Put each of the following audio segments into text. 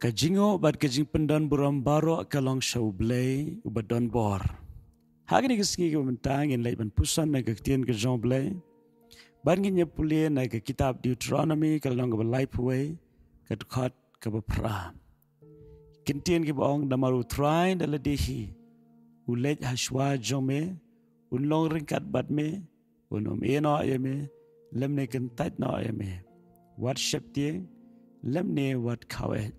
Kajingo bat kajing pendan buram baro kalong show blay ubadon bor. Hagni keski ke mentang in lay ban pusan na kaktien ke Jean blay. Ban ginya pulie na ke kitab Deuteronomy kalong ke life way kadkot ke bapra. Kintien ke baong damaru try daladihi. Ulet hashwa jome unlong ringkat bat me unom eno ayame lemne kentat no ayame. Wat sheptie lemne wat kawet.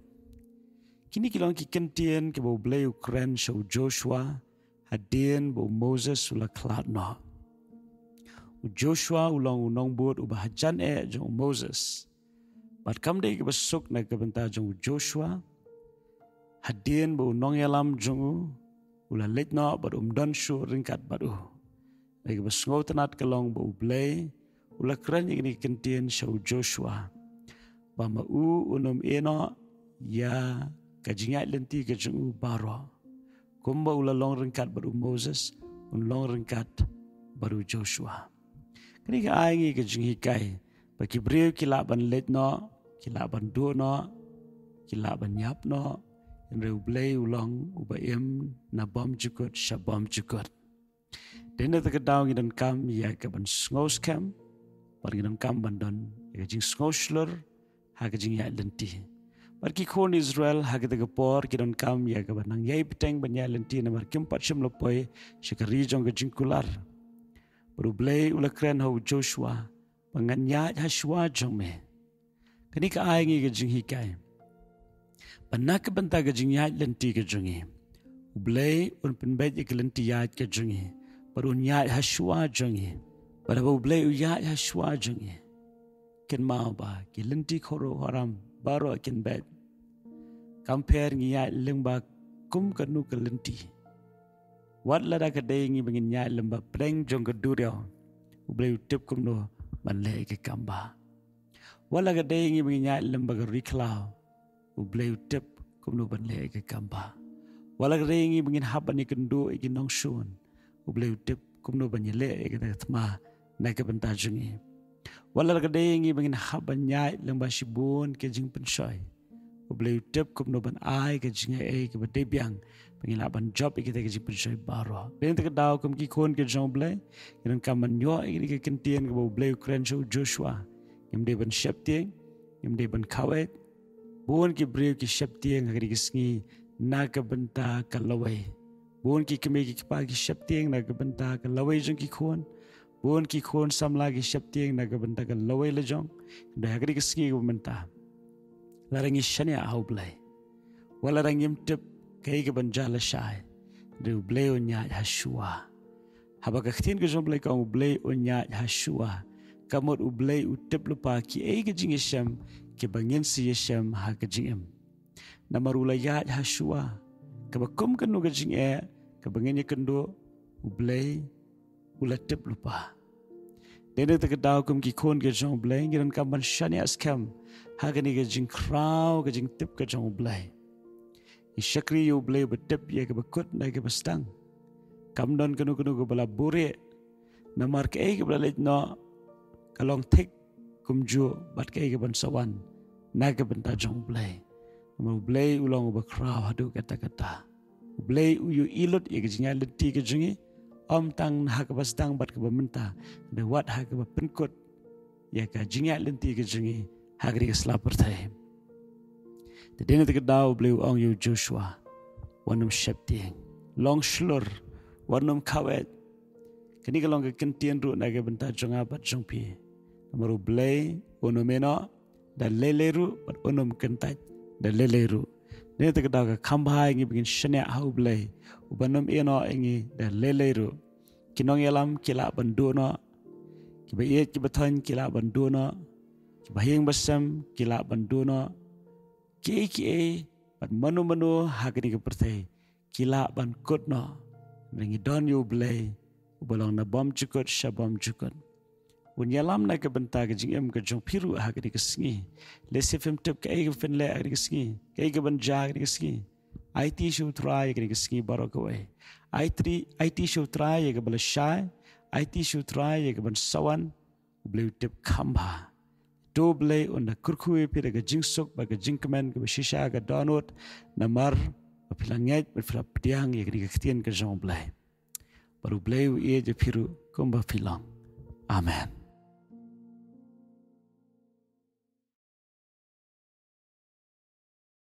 Kini kilong kikentien ke bau blay Ukraine show Joshua hadien bau Moses ula klat no. Joshua ulang unong buat ubah hajan jong Moses. Bat kam day ke besuk na ke benta jong Joshua hadien bau nong yalam jong ula let no bat dan shu ringkat batu. Lagi besngau tenat kelong bau blay ula keren yang ini kentien show Joshua. Bama unom eno ya kajingat lenti kajung baro. Kumba ula long ringkat baru Moses, long ringkat baru Joshua. Kini ka aingi kajung hikai, bagi beriu kilaban let no, kilaban do no, kilaban yap no, yang reu blay ulang ubayem na bom jukut shabom jukut. Dena terkedau ngidan kam ya kaban ngos kam, bar ngidan kam bandon ya kajing ngoslur, ha kajing ya lenti. Marki kon Israel hagita gapor kidon kam ya gabanang yai piteng banya lenti na markim patsim lopoy shikari jong gajingkular. Baru blay ula kren hau Joshua panganya hashwa jong me. Kani ka aingi gajing hikai. Panak banta gajing ya lenti gajongi. Blay un penbet ik lenti ya gajongi. Baru nya hashwa jongi. Baru blay ya hashwa jongi. Ken mau ba ki lenti khoro haram baro ken bed. Compare ngiya lengba kum kanu kelenti. Wat lada kadai ngi bangin nya lemba preng jong keduryo. Ublay utip kum no banle ke kamba. Wala kadai ngi bangin nya lemba geriklau. Ublay utip kum no banle ke kamba. Wala kadai ngi bangin haban ikendu ikin nongshun. Ublay utip kum no banyele ke tma na ke bentajungi. Wala kadai ngi bangin haban nya lemba shibun ke jing penshoy. Ublay utip kum no ban ai ke jinga ke badebiang pengilaban job kita ke jipun shoy baro. Ben te kedau kum ki kon ke jong blay kiran kaman nyo ini ke kentien ke blay Ukraine show Joshua. Yam de ban sheptieng, yam de ban kawet. Buon ki breu ki sheptieng ke sngi na ke benta ke lawai. Buon ki keme ki pa ki sheptieng na ke benta ke lawai jong ki kon. Buon ki kon sam lagi sheptieng na ke benta ke lawai le jong. Da ke sngi ke benta. Larang ishanya au blay. Wala rang yimtip kay ke banjala shay. De blay onya hashua. Haba kaktin ke jom blay ka blay onya hashua. Kamot blay utip lupa ki ay ke jing isham ke bangin si isham ha ke jingem. Namarula ya hashua. Kabakum kanu ke jing ke bangin kendo blay ulatip lupa. Dene terkedau kum ki kon ke jong blay ngiran kaman shania skam. Hagani ke jing kraw ke jing tip ke jong blay. Ishakri yu blay betip ya ke bekut na ke bestang. Kamdon kanu ke bala bure. Namar ke ke bala lej no kalong tik kumju bat ke ban sawan na ke benta jong blay. Namar blay ulang uba kraw hadu kata-kata. Blay uyu ilut ya ke jing leti ke jingi. Om tang hak bastang bat ke bamenta. De wat hak bapenkut ya ke jing lenti ke jingi. Hagri keslapar tay. Tadina terkedau beliau ong yu Joshua. Wanum sheptieng. Long shlur. Wanum kawet. Kini kalong kekentian ru naga benta jong abat jong pi. Namaru blay unum eno. Dan leleru bat unum kentaj. Dan leleru. Dina terkedau ke kambhai ingi begin shenyak hau blay. Ubanum eno ingi dan leleru. Kinong yalam kilak bandu no. Kibayet kibatan kilak bandu no. Bahing basam kila banduno ki ban manu hagni ke pertai kila ban kutno ringi don yu blay ubalong na bom jukut shabom jukut unyalam na ke benta ke jingem ke jong piru hagni ke sngi lesi film tip ke fin le hagni ke sngi ke ban ja hagni ke sngi IT show try hagni ke sngi baro ke wai IT show try ke bala shy IT show try ke ban sawan blay tip kamba doble unda kurkui pira ga jingsuk ba ga jingkemen ga shisha ga donut namar ba pilangait ba fila pediang ya ga ketien ga jong blai baru blai ye je piru kumba pilang amen.